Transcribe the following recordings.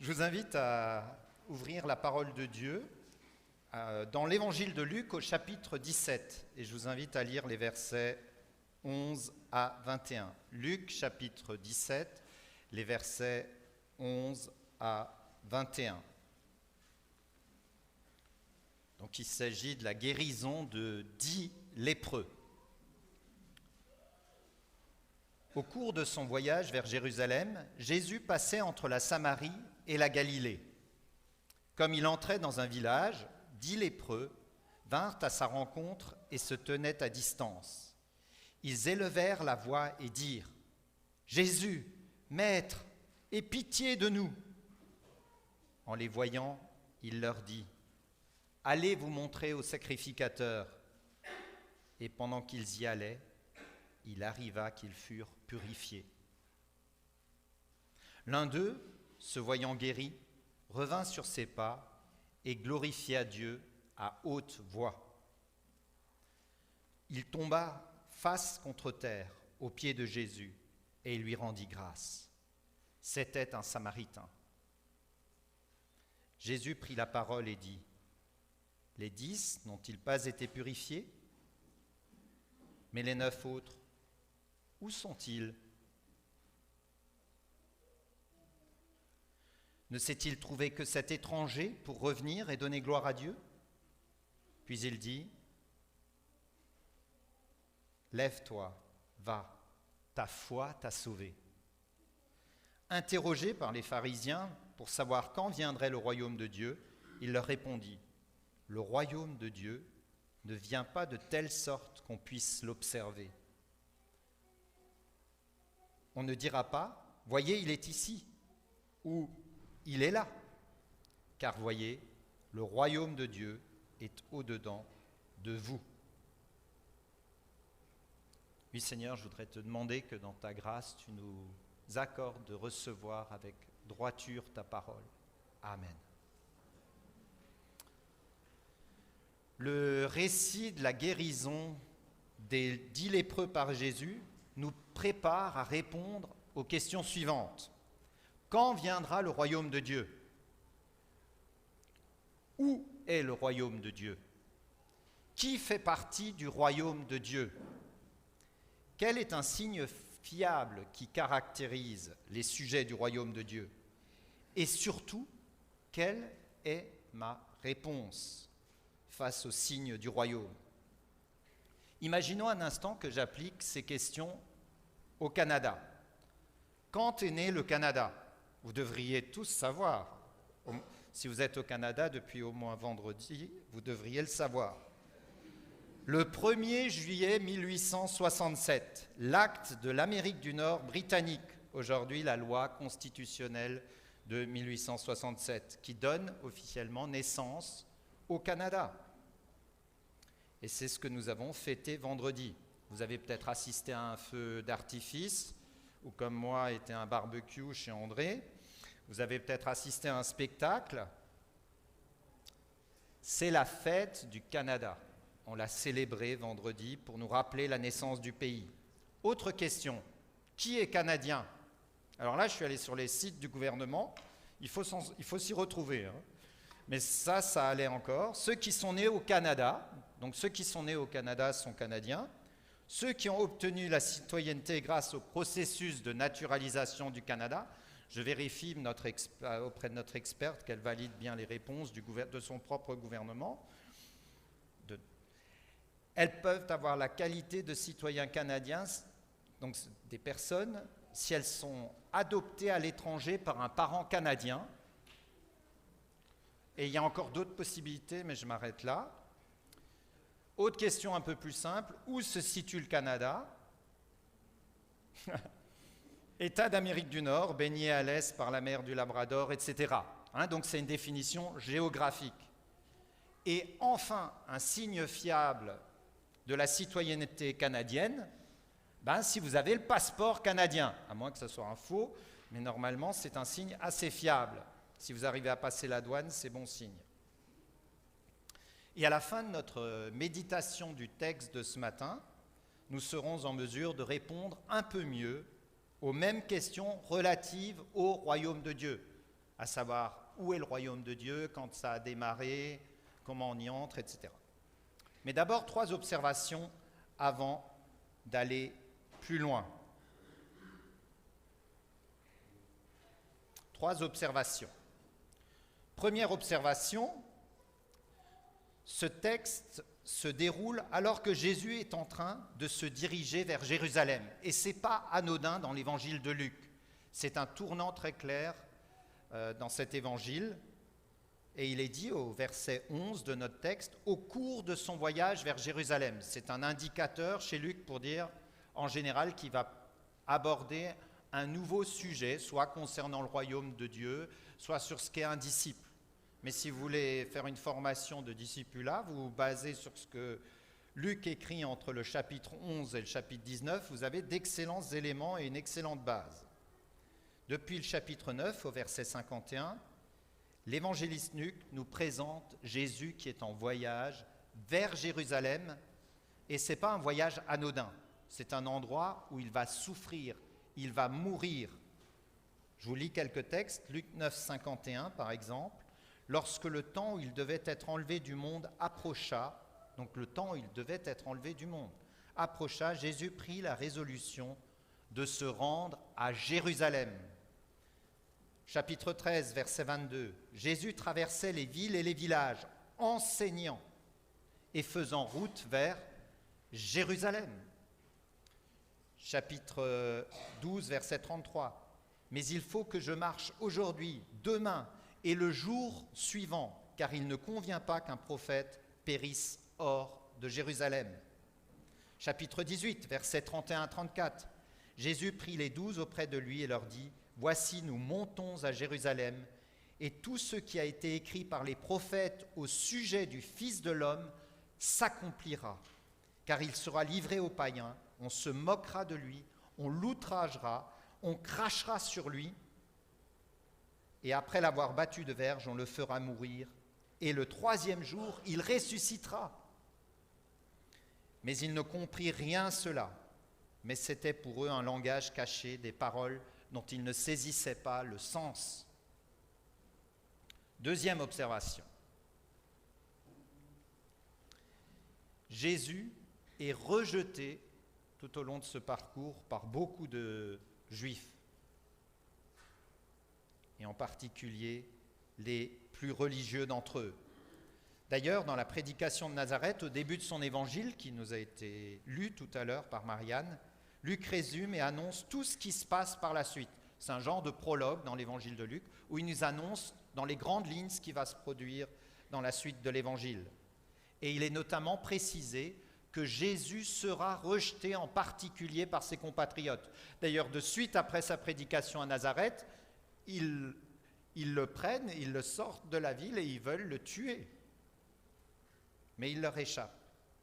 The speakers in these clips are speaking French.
Je vous invite à ouvrir la parole de Dieu dans l'évangile de Luc au chapitre 17 et je vous invite à lire les versets 11 à 21. Luc chapitre 17, les versets 11 à 21. Donc il s'agit de la guérison de 10 lépreux. Au cours de son voyage vers Jérusalem, Jésus passait entre la Samarie et la Galilée. Comme il entrait dans un village, 10 lépreux vinrent à sa rencontre et se tenaient à distance. Ils élevèrent la voix et dirent : « Jésus, Maître, aie pitié de nous !» En les voyant, il leur dit : « Allez vous montrer au sacrificateur. » Et pendant qu'ils y allaient, il arriva qu'ils furent purifiés. L'un d'eux, se voyant guéri, revint sur ses pas et glorifia Dieu à haute voix. Il tomba face contre terre aux pieds de Jésus et il lui rendit grâce. C'était un Samaritain. Jésus prit la parole et dit : « Les 10 n'ont-ils pas été purifiés ? Mais les 9 autres, où sont-ils ? Ne s'est-il trouvé que cet étranger pour revenir et donner gloire à Dieu ? Puis il dit : « Lève-toi, va, ta foi t'a sauvé. » Interrogé par les pharisiens pour savoir quand viendrait le royaume de Dieu, il leur répondit : « Le royaume de Dieu ne vient pas de telle sorte qu'on puisse l'observer. On ne dira pas : voyez, il est ici, ou il est là, car voyez, le royaume de Dieu est au-dedans de vous. » Oui, Seigneur, je voudrais te demander que dans ta grâce, tu nous accordes de recevoir avec droiture ta parole. Amen. Le récit de la guérison des 10 lépreux par Jésus nous prépare à répondre aux questions suivantes. Quand viendra le royaume de Dieu ? Où est le royaume de Dieu ? Qui fait partie du royaume de Dieu ? Quel est un signe fiable qui caractérise les sujets du royaume de Dieu ? Et surtout, quelle est ma réponse face aux signes du royaume ? Imaginons un instant que j'applique ces questions au Canada. Quand est né le Canada ? Vous devriez tous savoir. Si vous êtes au Canada depuis au moins vendredi, vous devriez le savoir. Le 1er juillet 1867, l'acte de l'Amérique du Nord britannique, aujourd'hui la loi constitutionnelle de 1867, qui donne officiellement naissance au Canada. Et c'est ce que nous avons fêté vendredi. Vous avez peut-être assisté à un feu d'artifice, ou comme moi, été à un barbecue chez André. Vous avez peut-être assisté à un spectacle. C'est la fête du Canada. On l'a célébrée vendredi pour nous rappeler la naissance du pays. Autre question, qui est canadien ? Alors là, je suis allé sur les sites du gouvernement, il faut s'y retrouver. Mais ça allait encore. Ceux qui sont nés au Canada, donc ceux qui sont nés au Canada sont canadiens. Ceux qui ont obtenu la citoyenneté grâce au processus de naturalisation du Canada, je vérifie auprès de notre experte qu'elle valide bien les réponses de son propre gouvernement. Elles peuvent avoir la qualité de citoyens canadiens, donc des personnes, si elles sont adoptées à l'étranger par un parent canadien. Et il y a encore d'autres possibilités, mais je m'arrête là. Autre question un peu plus simple, où se situe le Canada ? État d'Amérique du Nord, baigné à l'est par la mer du Labrador, etc. Donc c'est une définition géographique. Et enfin, un signe fiable de la citoyenneté canadienne, si vous avez le passeport canadien, à moins que ce soit un faux, mais normalement c'est un signe assez fiable. Si vous arrivez à passer la douane, c'est bon signe. Et à la fin de notre méditation du texte de ce matin, nous serons en mesure de répondre un peu mieux aux mêmes questions relatives au royaume de Dieu, à savoir où est le royaume de Dieu, quand ça a démarré, comment on y entre, etc. Mais d'abord, 3 observations avant d'aller plus loin. 3 observations. Première observation, ce texte se déroule alors que Jésus est en train de se diriger vers Jérusalem. Et ce n'est pas anodin dans l'évangile de Luc. C'est un tournant très clair dans cet évangile. Et il est dit au verset 11 de notre texte, au cours de son voyage vers Jérusalem. C'est un indicateur chez Luc pour dire, en général, qu'il va aborder un nouveau sujet, soit concernant le royaume de Dieu, soit sur ce qu'est un disciple. Mais si vous voulez faire une formation de discipulat, vous vous basez sur ce que Luc écrit entre le chapitre 11 et le chapitre 19, vous avez d'excellents éléments et une excellente base. Depuis le chapitre 9 au verset 51, l'évangéliste Luc nous présente Jésus qui est en voyage vers Jérusalem, et ce n'est pas un voyage anodin, c'est un endroit où il va souffrir, il va mourir. Je vous lis quelques textes, Luc 9, 51 par exemple. Lorsque le temps où il devait être enlevé du monde approcha, donc le temps où il devait être enlevé du monde approcha, Jésus prit la résolution de se rendre à Jérusalem. Chapitre 13, verset 22. Jésus traversait les villes et les villages, enseignant et faisant route vers Jérusalem. Chapitre 12, verset 33. Mais il faut que je marche aujourd'hui, demain et le jour suivant, car il ne convient pas qu'un prophète périsse hors de Jérusalem. Chapitre 18, versets 31-34. Jésus prit les 12 auprès de lui et leur dit, « Voici, nous montons à Jérusalem, et tout ce qui a été écrit par les prophètes au sujet du Fils de l'homme s'accomplira, car il sera livré aux païens, on se moquera de lui, on l'outragera, on crachera sur lui, et après l'avoir battu de verge, on le fera mourir, et le 3e jour, il ressuscitera. » Mais ils ne comprirent rien cela, mais c'était pour eux un langage caché, des paroles dont ils ne saisissaient pas le sens. Deuxième observation. Jésus est rejeté tout au long de ce parcours par beaucoup de Juifs, et en particulier les plus religieux d'entre eux. D'ailleurs, dans la prédication de Nazareth, au début de son évangile, qui nous a été lu tout à l'heure par Marianne, Luc résume et annonce tout ce qui se passe par la suite. C'est un genre de prologue dans l'évangile de Luc, où il nous annonce dans les grandes lignes ce qui va se produire dans la suite de l'évangile. Et il est notamment précisé que Jésus sera rejeté en particulier par ses compatriotes. D'ailleurs, de suite après sa prédication à Nazareth, ils le prennent, ils le sortent de la ville et ils veulent le tuer. Mais il leur échappe.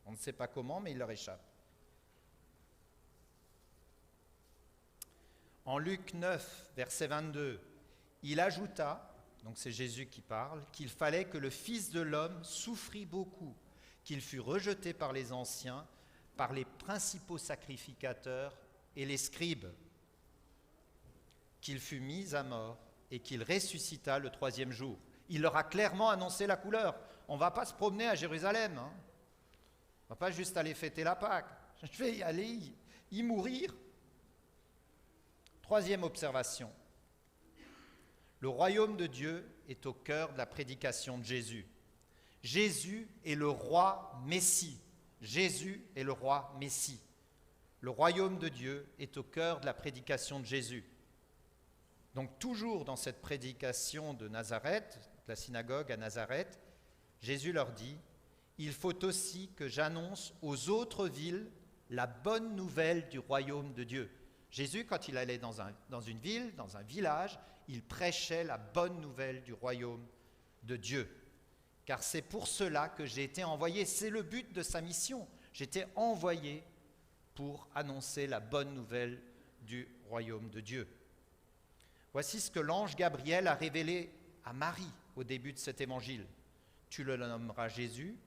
On ne sait pas comment, mais il leur échappe. En Luc 9, verset 22, il ajouta, donc c'est Jésus qui parle, qu'il fallait que le Fils de l'homme souffrit beaucoup, qu'il fût rejeté par les anciens, par les principaux sacrificateurs et les scribes, qu'il fût mis à mort et qu'il ressuscita le 3e jour. Il leur a clairement annoncé la couleur. On ne va pas se promener à Jérusalem. On ne va pas juste aller fêter la Pâque. Je vais y aller, y mourir. 3e observation. Le royaume de Dieu est au cœur de la prédication de Jésus. Jésus est le roi Messie. Jésus est le roi Messie. Le royaume de Dieu est au cœur de la prédication de Jésus. Donc toujours dans cette prédication de Nazareth, de la synagogue à Nazareth, Jésus leur dit, « Il faut aussi que j'annonce aux autres villes la bonne nouvelle du royaume de Dieu. » Jésus, quand il allait dans une ville, dans un village, il prêchait la bonne nouvelle du royaume de Dieu. Car c'est pour cela que j'ai été envoyé. C'est le but de sa mission. J'étais envoyé pour annoncer la bonne nouvelle du royaume de Dieu. Voici ce que l'ange Gabriel a révélé à Marie au début de cet évangile. Tu le nommeras Jésus,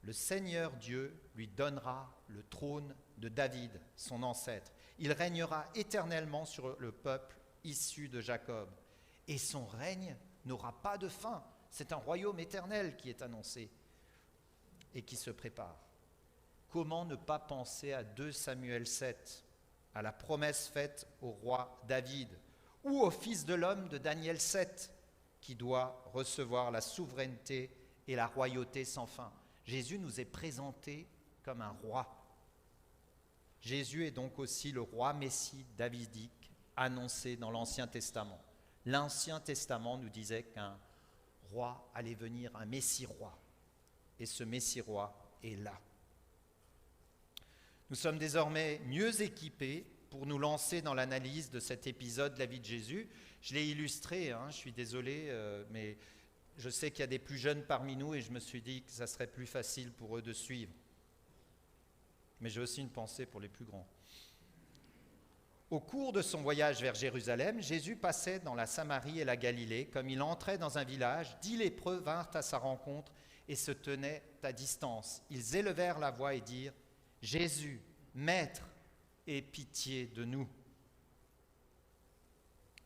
le Seigneur Dieu lui donnera le trône de David, son ancêtre. Il régnera éternellement sur le peuple issu de Jacob, et son règne n'aura pas de fin. C'est un royaume éternel qui est annoncé et qui se prépare. Comment ne pas penser à 2 Samuel 7, à la promesse faite au roi David, ou au Fils de l'homme de Daniel 7, qui doit recevoir la souveraineté et la royauté sans fin. Jésus nous est présenté comme un roi. Jésus est donc aussi le roi Messie davidique annoncé dans l'Ancien Testament. L'Ancien Testament nous disait qu'un roi allait venir, un Messie-roi. Et ce Messie-roi est là. Nous sommes désormais mieux équipés pour nous lancer dans l'analyse de cet épisode de la vie de Jésus. Je l'ai illustré, je suis désolé, mais je sais qu'il y a des plus jeunes parmi nous et je me suis dit que ça serait plus facile pour eux de suivre. Mais j'ai aussi une pensée pour les plus grands. Au cours de son voyage vers Jérusalem, Jésus passait dans la Samarie et la Galilée. Comme il entrait dans un village, 10 lépreux vinrent à sa rencontre et se tenaient à distance. Ils élevèrent la voix et dirent « Jésus, Maître, aie pitié de nous ».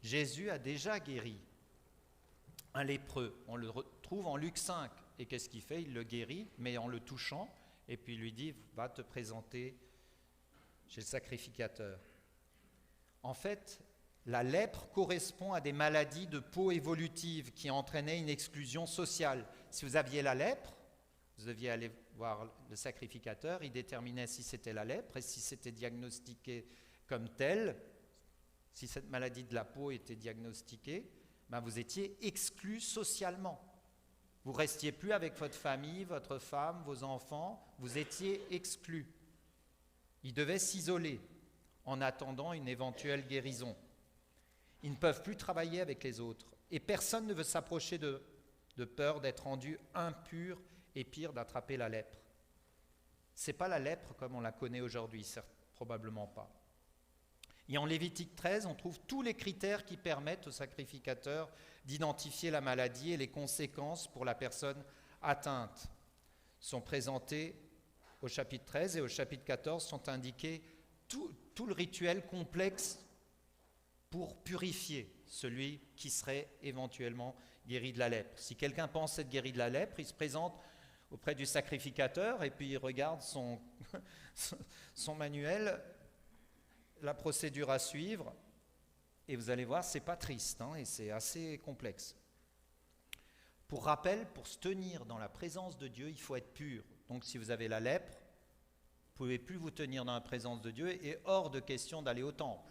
Jésus a déjà guéri un lépreux. On le retrouve en Luc 5. Et qu'est-ce qu'il fait? Il le guérit, mais en le touchant, et puis il lui dit « Va te présenter chez le sacrificateur ». En fait, la lèpre correspond à des maladies de peau évolutives qui entraînaient une exclusion sociale. Si vous aviez la lèpre, vous deviez aller voir le sacrificateur, il déterminait si c'était la lèpre et si c'était diagnostiqué comme tel, si cette maladie de la peau était diagnostiquée, vous étiez exclu socialement. Vous ne restiez plus avec votre famille, votre femme, vos enfants, vous étiez exclu. Ils devaient s'isoler en attendant une éventuelle guérison. Ils ne peuvent plus travailler avec les autres. Et personne ne veut s'approcher de peur d'être rendu impur et pire, d'attraper la lèpre. Ce n'est pas la lèpre comme on la connaît aujourd'hui, probablement pas. Et en Lévitique 13, on trouve tous les critères qui permettent au sacrificateur d'identifier la maladie et les conséquences pour la personne atteinte. Sont présentés au chapitre 13 et au chapitre 14 sont indiqués tout le rituel complexe pour purifier celui qui serait éventuellement guéri de la lèpre. Si quelqu'un pense être guéri de la lèpre, il se présente auprès du sacrificateur et puis il regarde son manuel, la procédure à suivre, et vous allez voir, c'est pas triste, et c'est assez complexe. Pour rappel, pour se tenir dans la présence de Dieu, il faut être pur. Donc si vous avez la lèpre, vous ne pouvez plus vous tenir dans la présence de Dieu et hors de question d'aller au temple.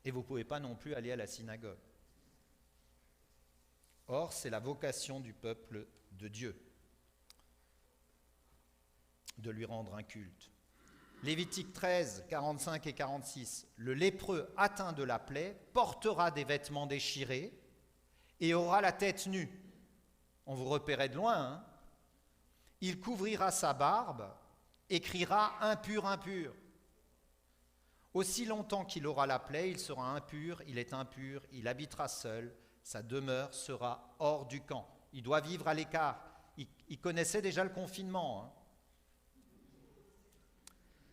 Et vous ne pouvez pas non plus aller à la synagogue. Or, c'est la vocation du peuple de Dieu de lui rendre un culte. Lévitique 13, 45 et 46. Le lépreux atteint de la plaie portera des vêtements déchirés et aura la tête nue. On vous repérait de loin, Il couvrira sa barbe et criera « impur, impur ». Aussi longtemps qu'il aura la plaie, il sera impur, il est impur, il habitera seul, sa demeure sera hors du camp. Il doit vivre à l'écart. Il connaissait déjà le confinement.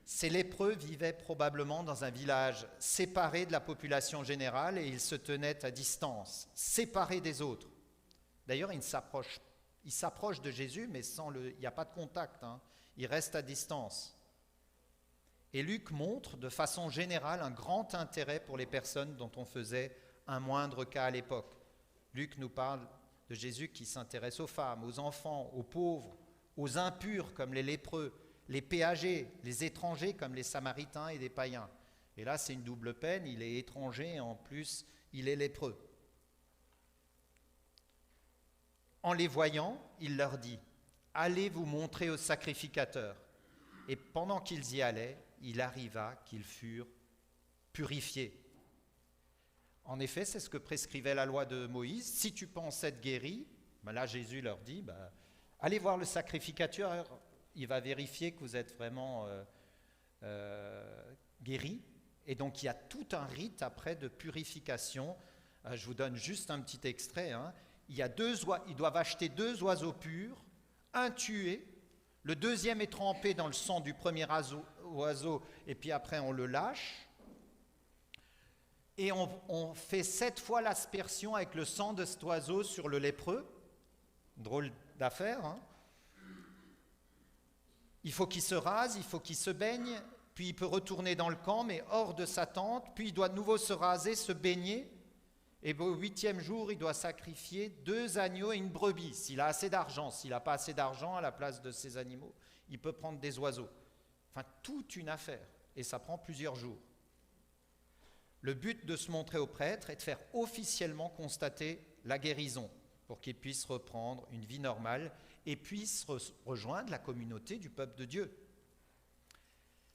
Ces lépreux vivaient probablement dans un village séparé de la population générale et ils se tenaient à distance, séparés des autres. D'ailleurs, ils s'approchent de Jésus, mais il n'y a pas de contact. Ils restent à distance. Et Luc montre de façon générale un grand intérêt pour les personnes dont on faisait un moindre cas à l'époque. Luc nous parle de Jésus qui s'intéresse aux femmes, aux enfants, aux pauvres, aux impurs comme les lépreux, les péagers, les étrangers comme les Samaritains et les païens. Et là, c'est une double peine, il est étranger et en plus, il est lépreux. En les voyant, il leur dit « Allez vous montrer au sacrificateur ». Et pendant qu'ils y allaient, il arriva qu'ils furent purifiés. En effet, c'est ce que prescrivait la loi de Moïse. Si tu penses être guéri, là Jésus leur dit, allez voir le sacrificateur, il va vérifier que vous êtes vraiment guéri. Et donc il y a tout un rite après de purification. Je vous donne juste un petit extrait. Ils doivent acheter 2 oiseaux purs, un tué. Le deuxième est trempé dans le sang du premier oiseau et puis après on le lâche. et on fait 7 fois l'aspersion avec le sang de cet oiseau sur le lépreux. Drôle d'affaire, hein. Il faut qu'il se rase, il faut qu'il se baigne, puis il peut retourner dans le camp, mais hors de sa tente, puis il doit de nouveau se raser, se baigner, et au 8e jour, il doit sacrifier 2 agneaux et une brebis, s'il a assez d'argent. S'il n'a pas assez d'argent, à la place de ces animaux, il peut prendre des oiseaux. Enfin, toute une affaire, et ça prend plusieurs jours. Le but de se montrer au prêtre est de faire officiellement constater la guérison, pour qu'il puisse reprendre une vie normale et puisse rejoindre la communauté du peuple de Dieu.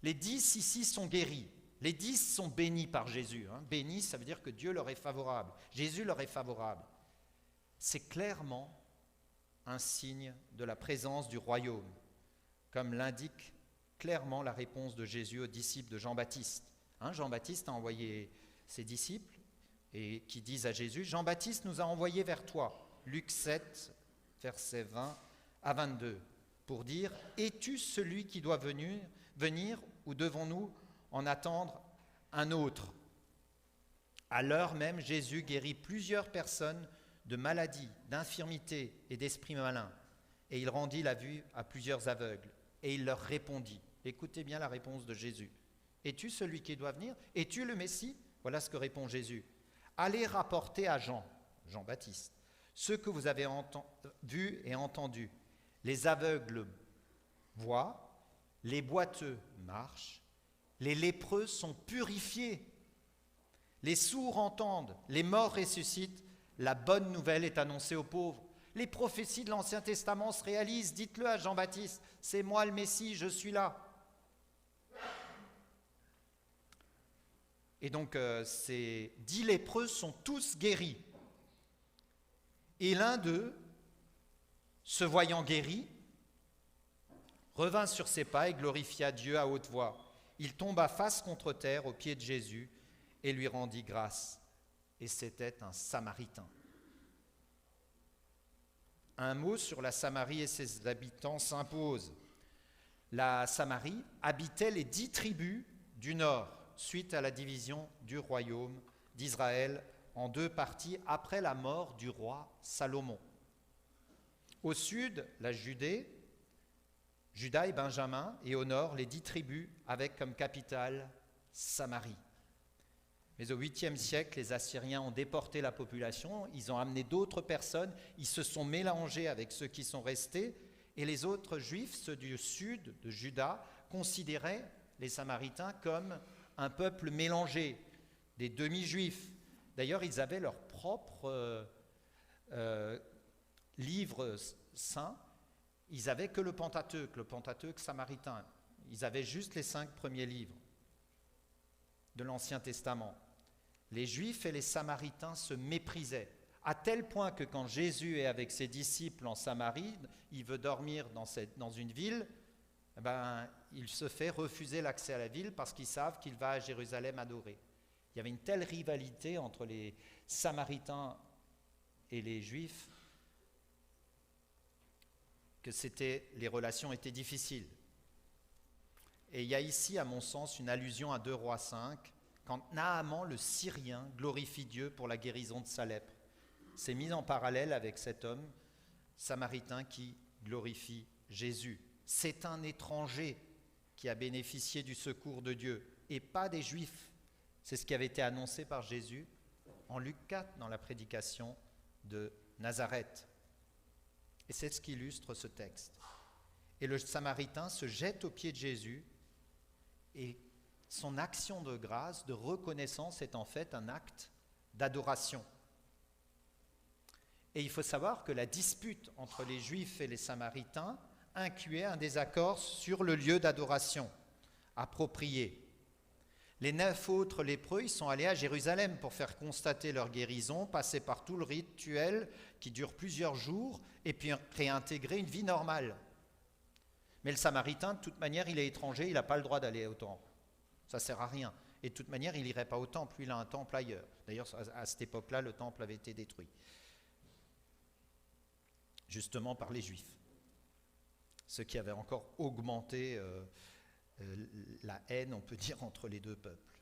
Les 10 ici sont guéris. Les 10 sont bénis par Jésus. Bénis, ça veut dire que Dieu leur est favorable. Jésus leur est favorable. C'est clairement un signe de la présence du royaume, comme l'indique clairement la réponse de Jésus aux disciples de Jean-Baptiste. Jean-Baptiste a envoyé ses disciples et qui disent à Jésus, Jean-Baptiste nous a envoyés vers toi. Luc 7, versets 20 à 22, pour dire, es-tu celui qui doit venir ou devons-nous en attendre un autre? À l'heure même, Jésus guérit plusieurs personnes de maladies, d'infirmités et d'esprits malins, et il rendit la vue à plusieurs aveugles, et il leur répondit. Écoutez bien la réponse de Jésus. Es-tu celui qui doit venir? Es-tu le Messie? Voilà ce que répond Jésus. Allez rapporter à Jean-Baptiste, ce que vous avez vu et entendu. Les aveugles voient, les boiteux marchent, les lépreux sont purifiés, les sourds entendent, les morts ressuscitent, la bonne nouvelle est annoncée aux pauvres. Les prophéties de l'Ancien Testament se réalisent, dites-le à Jean-Baptiste, c'est moi le Messie, je suis là. Et donc ces 10 lépreux sont tous guéris. Et l'un d'eux, se voyant guéri, revint sur ses pas et glorifia Dieu à haute voix. Il tomba face contre terre aux pieds de Jésus et lui rendit grâce. Et c'était un Samaritain. Un mot sur la Samarie et ses habitants s'impose. La Samarie habitait les 10 tribus du nord, suite à la division du royaume d'Israël en 2 parties après la mort du roi Salomon. Au sud, la Judée, Juda et Benjamin, et au nord, les 10 tribus avec comme capitale Samarie. Mais au 8e siècle, les Assyriens ont déporté la population, ils ont amené d'autres personnes, ils se sont mélangés avec ceux qui sont restés, et les autres Juifs, ceux du sud de Juda, considéraient les Samaritains comme un peuple mélangé, des demi-juifs. D'ailleurs, ils avaient leur propre livre saint. Ils n'avaient que le Pentateuque samaritain. Ils avaient juste les 5 premiers livres de l'Ancien Testament. Les Juifs et les Samaritains se méprisaient, à tel point que quand Jésus est avec ses disciples en Samarie, il veut dormir dans une ville, il se fait refuser l'accès à la ville parce qu'ils savent qu'il va à Jérusalem adorer. Il y avait une telle rivalité entre les Samaritains et les Juifs que les relations étaient difficiles. Et il y a ici, à mon sens, une allusion à 2 Rois 5, quand Naaman, le Syrien, glorifie Dieu pour la guérison de sa lèpre. C'est mis en parallèle avec cet homme samaritain qui glorifie Jésus. C'est un étranger qui a bénéficié du secours de Dieu et pas des Juifs. C'est ce qui avait été annoncé par Jésus en Luc 4 dans la prédication de Nazareth. Et c'est ce qui illustre ce texte. Et le Samaritain se jette aux pieds de Jésus et son action de grâce, de reconnaissance est en fait un acte d'adoration. Et il faut savoir que la dispute entre les Juifs et les Samaritains incluait un désaccord sur le lieu d'adoration approprié. Les 9 autres lépreux, ils sont allés à Jérusalem pour faire constater leur guérison, passer par tout le rituel qui dure plusieurs jours et puis réintégrer une vie normale. Mais le Samaritain, de toute manière, il est étranger, il n'a pas le droit d'aller au temple. Ça ne sert à rien. Et de toute manière, il n'irait pas au temple, lui, il a un temple ailleurs. D'ailleurs, à cette époque-là, le temple avait été détruit. Justement par les Juifs. Ce qui avait encore augmenté la haine, on peut dire, entre les 2 peuples.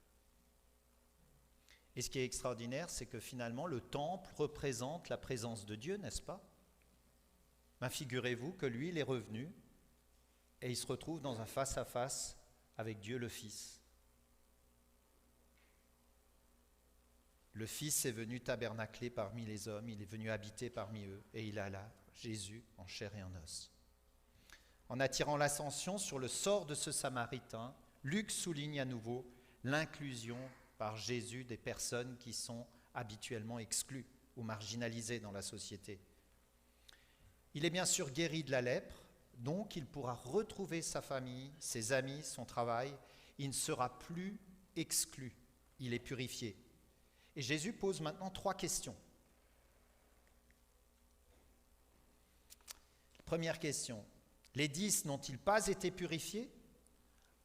Et ce qui est extraordinaire, c'est que finalement, le temple représente la présence de Dieu, n'est-ce pas? Ben, figurez-vous que lui, il est revenu et il se retrouve dans un face-à-face avec Dieu le Fils. Le Fils est venu tabernacler parmi les hommes, il est venu habiter parmi eux, et il a là Jésus en chair et en os. En attirant l'attention sur le sort de ce Samaritain, Luc souligne à nouveau l'inclusion par Jésus des personnes qui sont habituellement exclues ou marginalisées dans la société. Il est bien sûr guéri de la lèpre, donc il pourra retrouver sa famille, ses amis, son travail. Il ne sera plus exclu, il est purifié. Et Jésus pose maintenant 3 questions. Première question, les 10 n'ont-ils pas été purifiés?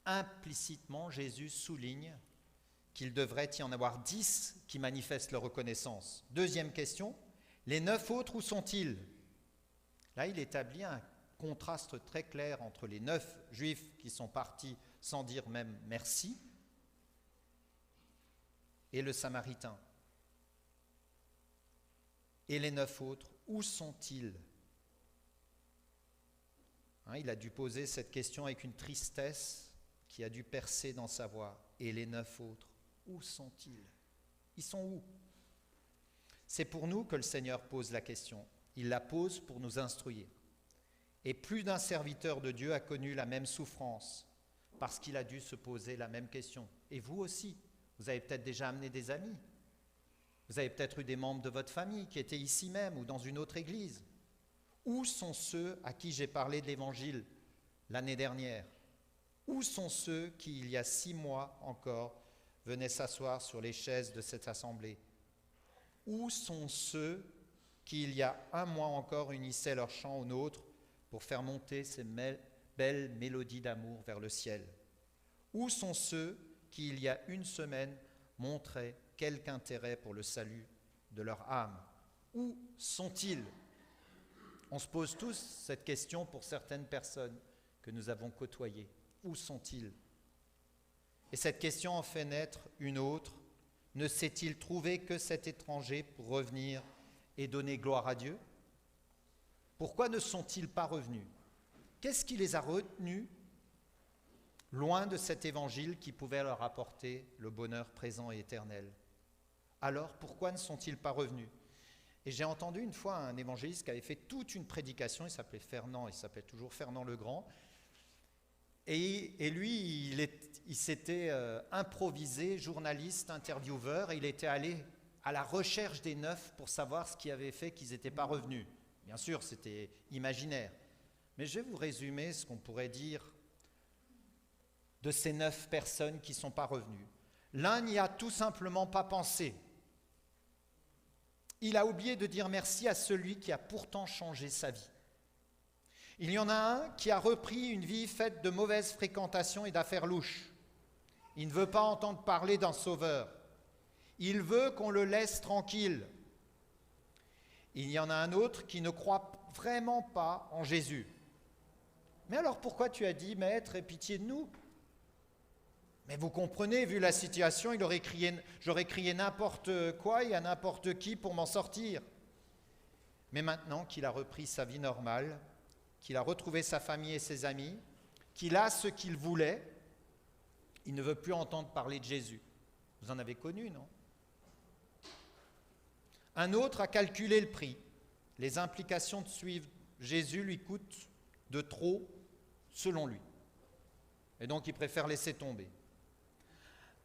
Implicitement, Jésus souligne qu'il devrait y en avoir 10 qui manifestent leur reconnaissance. Deuxième question, les 9 autres, où sont-ils? Là, il établit un contraste très clair entre les 9 juifs qui sont partis sans dire même merci et le Samaritain. Et les 9 autres, où sont-ils? Il a dû poser cette question avec une tristesse qui a dû percer dans sa voix. Et les 9 autres, où sont-ils? Ils sont où? C'est pour nous que le Seigneur pose la question. Il la pose pour nous instruire. Et plus d'un serviteur de Dieu a connu la même souffrance parce qu'il a dû se poser la même question. Et vous aussi, vous avez peut-être déjà amené des amis. Vous avez peut-être eu des membres de votre famille qui étaient ici même ou dans une autre église. Où sont ceux à qui j'ai parlé de l'Évangile l'année dernière? Où sont ceux qui, il y a 6 mois encore, venaient s'asseoir sur les chaises de cette assemblée? Où sont ceux qui, il y a 1 mois encore, unissaient leur chant au nôtre pour faire monter ces belles mélodies d'amour vers le ciel? Où sont ceux qui, il y a 1 semaine, montraient quelque intérêt pour le salut de leur âme? Où sont-ils? On se pose tous cette question pour certaines personnes que nous avons côtoyées. Où sont-ils? Et cette question en fait naître une autre. Ne s'est-il trouvé que cet étranger pour revenir et donner gloire à Dieu? Pourquoi ne sont-ils pas revenus? Qu'est-ce qui les a retenus loin de cet évangile qui pouvait leur apporter le bonheur présent et éternel? Alors, pourquoi ne sont-ils pas revenus? Et j'ai entendu une fois un évangéliste qui avait fait toute une prédication, il s'appelait Fernand, il s'appelait toujours Fernand le Grand, et lui, il s'était improvisé journaliste, intervieweur, et il était allé à la recherche des 9 pour savoir ce qui avait fait qu'ils n'étaient pas revenus. Bien sûr, c'était imaginaire. Mais je vais vous résumer ce qu'on pourrait dire de ces 9 personnes qui ne sont pas revenues. L'un n'y a tout simplement pas pensé. Il a oublié de dire merci à celui qui a pourtant changé sa vie. Il y en a un qui a repris une vie faite de mauvaises fréquentations et d'affaires louches. Il ne veut pas entendre parler d'un sauveur. Il veut qu'on le laisse tranquille. Il y en a un autre qui ne croit vraiment pas en Jésus. Mais alors pourquoi tu as dit, Maître, aie pitié de nous? Mais vous comprenez, vu la situation, j'aurais crié n'importe quoi et à n'importe qui pour m'en sortir. Mais maintenant qu'il a repris sa vie normale, qu'il a retrouvé sa famille et ses amis, qu'il a ce qu'il voulait, il ne veut plus entendre parler de Jésus. Vous en avez connu, non? Un autre a calculé le prix. Les implications de suivre Jésus lui coûtent de trop, selon lui. Et donc il préfère laisser tomber.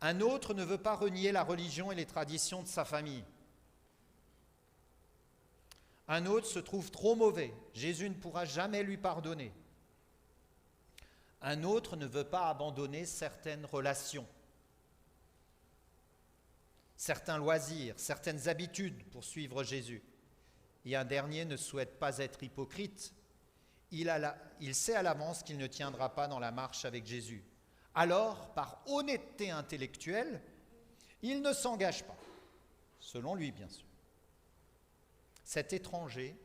Un autre ne veut pas renier la religion et les traditions de sa famille. Un autre se trouve trop mauvais. Jésus ne pourra jamais lui pardonner. Un autre ne veut pas abandonner certaines relations, certains loisirs, certaines habitudes pour suivre Jésus. Et un dernier ne souhaite pas être hypocrite. Il sait à l'avance qu'il ne tiendra pas dans la marche avec Jésus. Alors, par honnêteté intellectuelle, il ne s'engage pas, selon lui bien sûr. Cet étranger,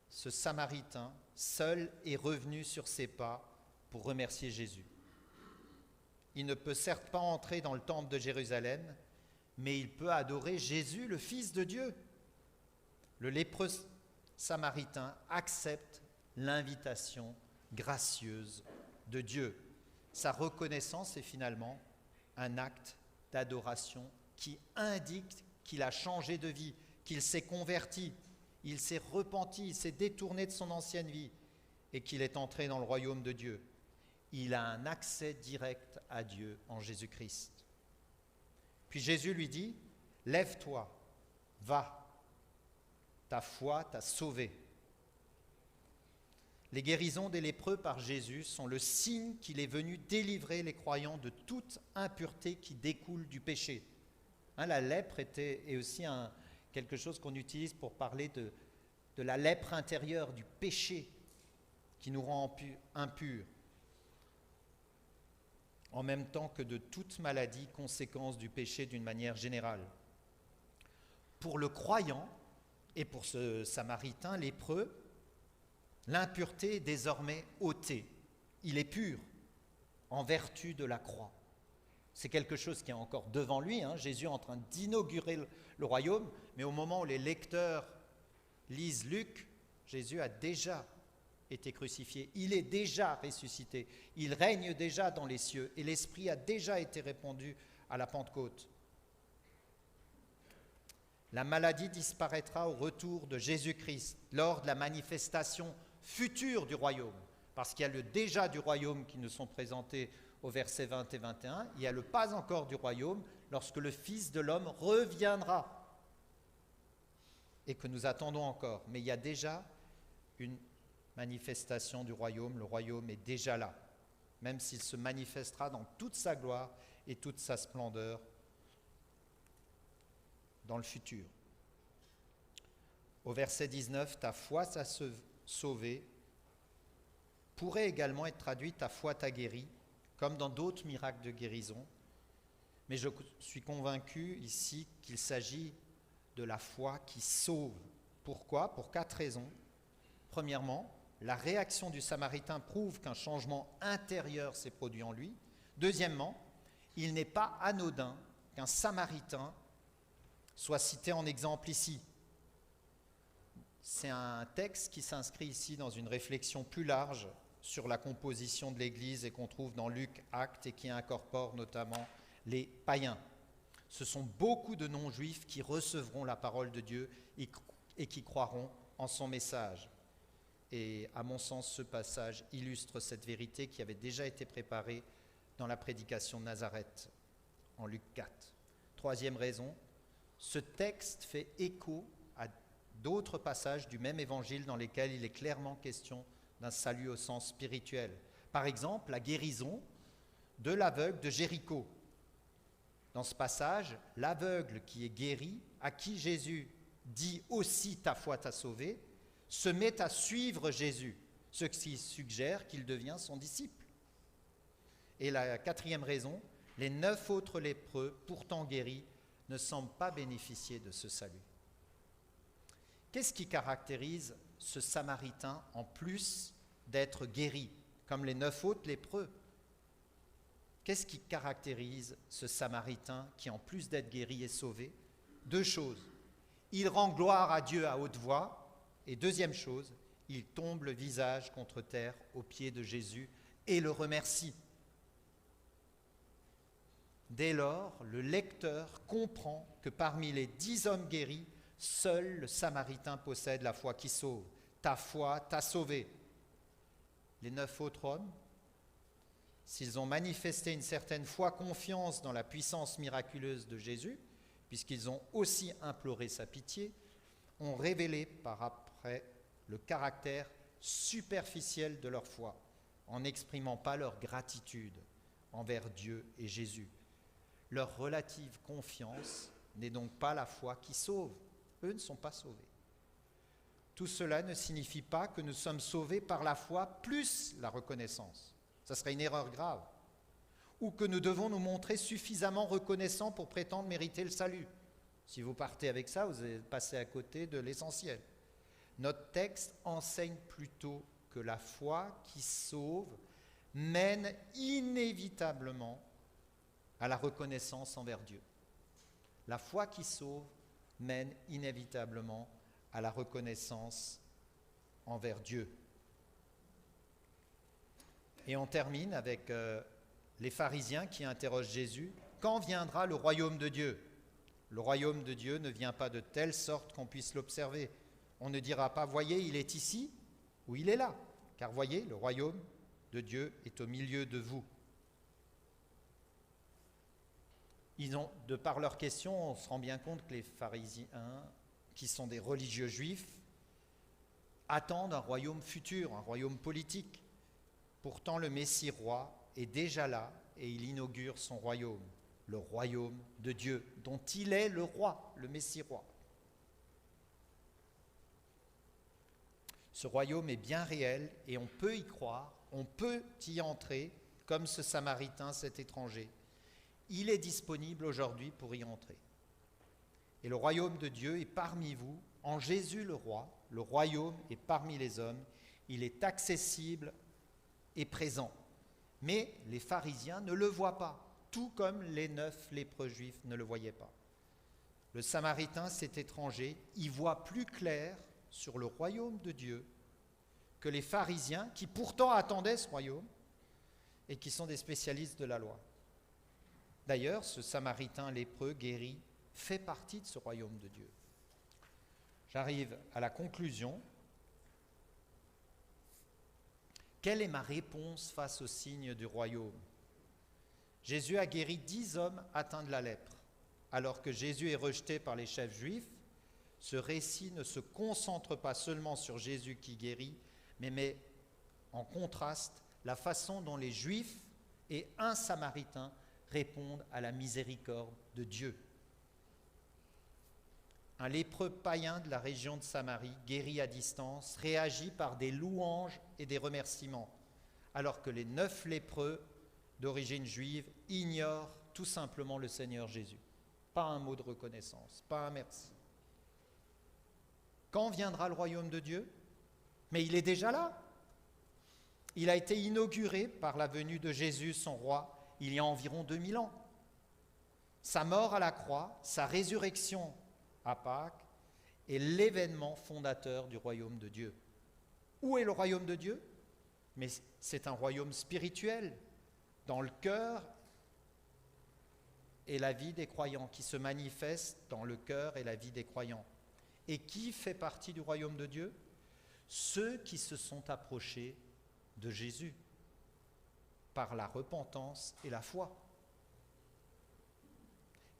ce Samaritain, seul est revenu sur ses pas pour remercier Jésus. Il ne peut certes pas entrer dans le temple de Jérusalem, mais il peut adorer Jésus, le Fils de Dieu. Le lépreux samaritain accepte l'invitation gracieuse de Dieu. Sa reconnaissance est finalement un acte d'adoration qui indique qu'il a changé de vie, qu'il s'est converti, il s'est repenti, il s'est détourné de son ancienne vie et qu'il est entré dans le royaume de Dieu. Il a un accès direct à Dieu en Jésus-Christ. Puis Jésus lui dit, « Lève-toi, va, ta foi t'a sauvé. » Les guérisons des lépreux par Jésus sont le signe qu'il est venu délivrer les croyants de toute impureté qui découle du péché. La lèpre est aussi quelque chose qu'on utilise pour parler de la lèpre intérieure, du péché qui nous rend impurs, en même temps que de toute maladie, conséquence du péché d'une manière générale. Pour le croyant et pour ce samaritain lépreux, l'impureté est désormais ôtée. Il est pur en vertu de la croix. C'est quelque chose qui est encore devant lui. Jésus est en train d'inaugurer le royaume, mais au moment où les lecteurs lisent Luc, Jésus a déjà été crucifié. Il est déjà ressuscité. Il règne déjà dans les cieux et l'Esprit a déjà été répandu à la Pentecôte. La maladie disparaîtra au retour de Jésus-Christ lors de la manifestation future du royaume, parce qu'il y a le déjà du royaume qui nous sont présentés au verset 20 et 21, il y a le pas encore du royaume lorsque le Fils de l'homme reviendra et que nous attendons encore. Mais il y a déjà une manifestation du royaume, le royaume est déjà là, même s'il se manifestera dans toute sa gloire et toute sa splendeur dans le futur. Au verset 19, ta foi t'a sauvé, pourrait également être traduit ta foi t'a guéri, comme dans d'autres miracles de guérison. Mais je suis convaincu ici qu'il s'agit de la foi qui sauve. Pourquoi ? Pour 4 raisons. Premièrement, la réaction du Samaritain prouve qu'un changement intérieur s'est produit en lui. Deuxièmement, il n'est pas anodin qu'un Samaritain soit cité en exemple ici. C'est un texte qui s'inscrit ici dans une réflexion plus large sur la composition de l'Église et qu'on trouve dans Luc, Actes et qui incorpore notamment les païens. Ce sont beaucoup de non-juifs qui recevront la parole de Dieu et qui croiront en son message. Et à mon sens, ce passage illustre cette vérité qui avait déjà été préparée dans la prédication de Nazareth, en Luc 4. Troisième raison, ce texte fait écho à d'autres passages du même évangile dans lesquels il est clairement question d'un salut au sens spirituel. Par exemple, la guérison de l'aveugle de Jéricho. Dans ce passage, l'aveugle qui est guéri, à qui Jésus dit aussi « ta foi t'a sauvé », se met à suivre Jésus, ce qui suggère qu'il devient son disciple. Et la quatrième raison, les 9 autres lépreux, pourtant guéris, ne semblent pas bénéficier de ce salut. Qu'est-ce qui caractérise ce Samaritain en plus d'être guéri, comme les 9 autres lépreux? Qu'est-ce qui caractérise ce Samaritain qui, en plus d'être guéri, est sauvé? 2 choses. Il rend gloire à Dieu à haute voix. Et deuxième chose, il tombe le visage contre terre aux pieds de Jésus et le remercie. Dès lors, le lecteur comprend que parmi les 10 hommes guéris, seul le Samaritain possède la foi qui sauve. Ta foi t'a sauvé. Les 9 autres hommes, s'ils ont manifesté une certaine foi, confiance dans la puissance miraculeuse de Jésus, puisqu'ils ont aussi imploré sa pitié, ont révélé par après le caractère superficiel de leur foi, en n'exprimant pas leur gratitude envers Dieu et Jésus. Leur relative confiance n'est donc pas la foi qui sauve. Eux ne sont pas sauvés. Tout cela ne signifie pas que nous sommes sauvés par la foi plus la reconnaissance. Ça serait une erreur grave. Ou que nous devons nous montrer suffisamment reconnaissants pour prétendre mériter le salut. Si vous partez avec ça, vous allez passer à côté de l'essentiel. Notre texte enseigne plutôt que la foi qui sauve mène inévitablement à la reconnaissance envers Dieu. La foi qui sauve mène inévitablement à la reconnaissance envers Dieu. Et on termine avec les pharisiens qui interrogent Jésus. Quand viendra le royaume de Dieu ? Le royaume de Dieu ne vient pas de telle sorte qu'on puisse l'observer. On ne dira pas, voyez, il est ici ou il est là. Car voyez, le royaume de Dieu est au milieu de vous. De par leurs questions, on se rend bien compte que les pharisiens, qui sont des religieux juifs, attendent un royaume futur, un royaume politique. Pourtant, le Messie roi est déjà là et il inaugure son royaume, le royaume de Dieu, dont il est le roi, le Messie roi. Ce royaume est bien réel et on peut y croire, on peut y entrer, comme ce Samaritain, cet étranger. Il est disponible aujourd'hui pour y entrer. Et le royaume de Dieu est parmi vous, en Jésus le roi. Le royaume est parmi les hommes. Il est accessible et présent. Mais les pharisiens ne le voient pas, tout comme les 9 lépreux juifs ne le voyaient pas. Le Samaritain, cet étranger, y voit plus clair sur le royaume de Dieu que les pharisiens, qui pourtant attendaient ce royaume et qui sont des spécialistes de la loi. D'ailleurs, ce Samaritain lépreux guéri fait partie de ce royaume de Dieu. J'arrive à la conclusion. Quelle est ma réponse face au signe du royaume ? Jésus a guéri 10 hommes atteints de la lèpre. Alors que Jésus est rejeté par les chefs juifs, ce récit ne se concentre pas seulement sur Jésus qui guérit, mais met en contraste la façon dont les Juifs et un Samaritain répondent à la miséricorde de Dieu. Un lépreux païen de la région de Samarie, guéri à distance, réagit par des louanges et des remerciements, alors que les 9 lépreux d'origine juive ignorent tout simplement le Seigneur Jésus. Pas un mot de reconnaissance, pas un merci. Quand viendra le royaume de Dieu ? Mais il est déjà là. Il a été inauguré par la venue de Jésus, son roi, il y a environ 2000 ans. Sa mort à la croix, sa résurrection à Pâques est l'événement fondateur du royaume de Dieu. Où est le royaume de Dieu ? Mais c'est un royaume spirituel, dans le cœur et la vie des croyants, qui se manifeste dans le cœur et la vie des croyants. Et qui fait partie du royaume de Dieu ? Ceux qui se sont approchés de Jésus par la repentance et la foi.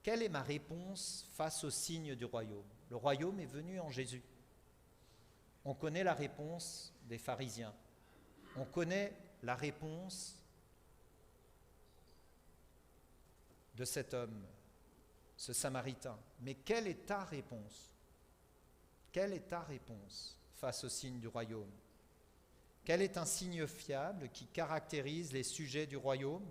Quelle est ma réponse face au signe du royaume ? Le royaume est venu en Jésus. On connaît la réponse des pharisiens. On connaît la réponse de cet homme, ce Samaritain. Mais quelle est ta réponse ? Quelle est ta réponse face au signe du royaume ? Quel est un signe fiable qui caractérise les sujets du royaume ?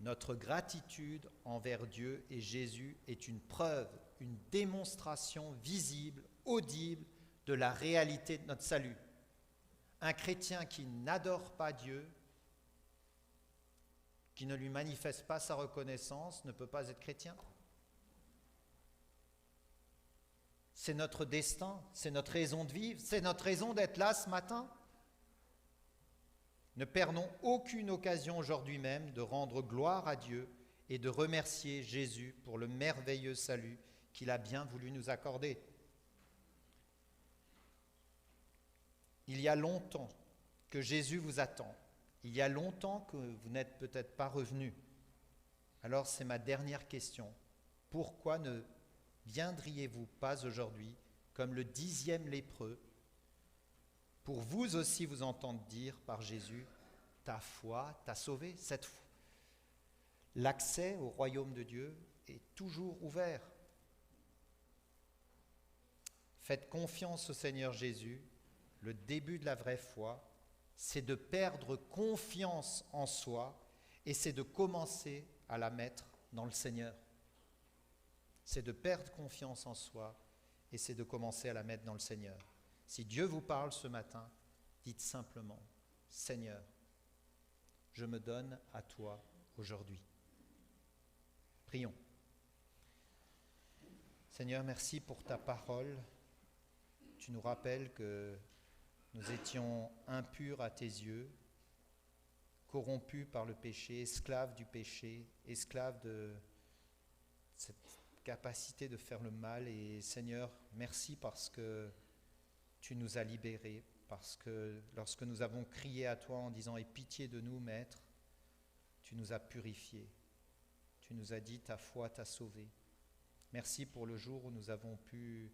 Notre gratitude envers Dieu et Jésus est une preuve, une démonstration visible, audible de la réalité de notre salut. Un chrétien qui n'adore pas Dieu, qui ne lui manifeste pas sa reconnaissance, ne peut pas être chrétien. C'est notre destin, c'est notre raison de vivre, c'est notre raison d'être là ce matin. Ne perdons aucune occasion aujourd'hui même de rendre gloire à Dieu et de remercier Jésus pour le merveilleux salut qu'il a bien voulu nous accorder. Il y a longtemps que Jésus vous attend. Il y a longtemps que vous n'êtes peut-être pas revenu. Alors c'est ma dernière question. Pourquoi ne viendriez-vous pas aujourd'hui, comme le 10e lépreux, pour vous aussi vous entendre dire par Jésus, ta foi t'a sauvé. L'accès au royaume de Dieu est toujours ouvert. Faites confiance au Seigneur Jésus. Le début de la vraie foi, c'est de perdre confiance en soi et c'est de commencer à la mettre dans le Seigneur. C'est de perdre confiance en soi et c'est de commencer à la mettre dans le Seigneur. Si Dieu vous parle ce matin, dites simplement, Seigneur, je me donne à toi aujourd'hui. Priez Prions. Seigneur, merci pour ta parole. Tu nous rappelles que nous étions impurs à tes yeux, corrompus par le péché, esclaves du péché, esclaves de cette capacité de faire le mal. Et Seigneur, merci parce que tu nous as libérés, parce que lorsque nous avons crié à toi en disant « Aie pitié de nous, Maître », tu nous as purifiés. Tu nous as dit « Ta foi t'a sauvé ». Merci pour le jour où nous avons pu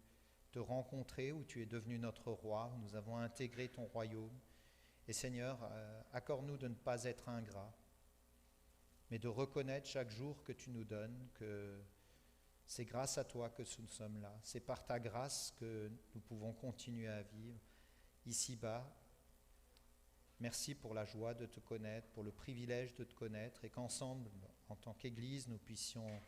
te rencontrer, où tu es devenu notre roi, où nous avons intégré ton royaume. Et Seigneur, accorde-nous de ne pas être ingrats, mais de reconnaître chaque jour que tu nous donnes que c'est grâce à toi que nous sommes là. C'est par ta grâce que nous pouvons continuer à vivre ici-bas. Merci pour la joie de te connaître, pour le privilège de te connaître et qu'ensemble, en tant qu'Église, nous puissions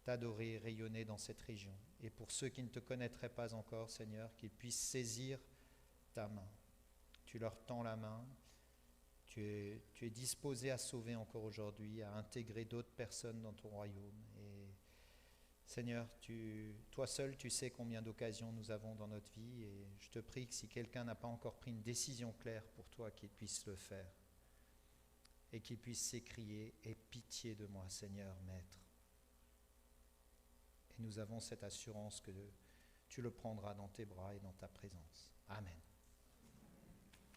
t'adorer et rayonner dans cette région. Et pour ceux qui ne te connaîtraient pas encore, Seigneur, qu'ils puissent saisir ta main. Tu leur tends la main. Tu es disposé à sauver encore aujourd'hui, à intégrer d'autres personnes dans ton royaume. Et Seigneur, toi seul, tu sais combien d'occasions nous avons dans notre vie. Et je te prie que si quelqu'un n'a pas encore pris une décision claire pour toi, qu'il puisse le faire. Et qu'il puisse s'écrier « Aie pitié de moi, Seigneur, Maître ». Et nous avons cette assurance que tu le prendras dans tes bras et dans ta présence. Amen.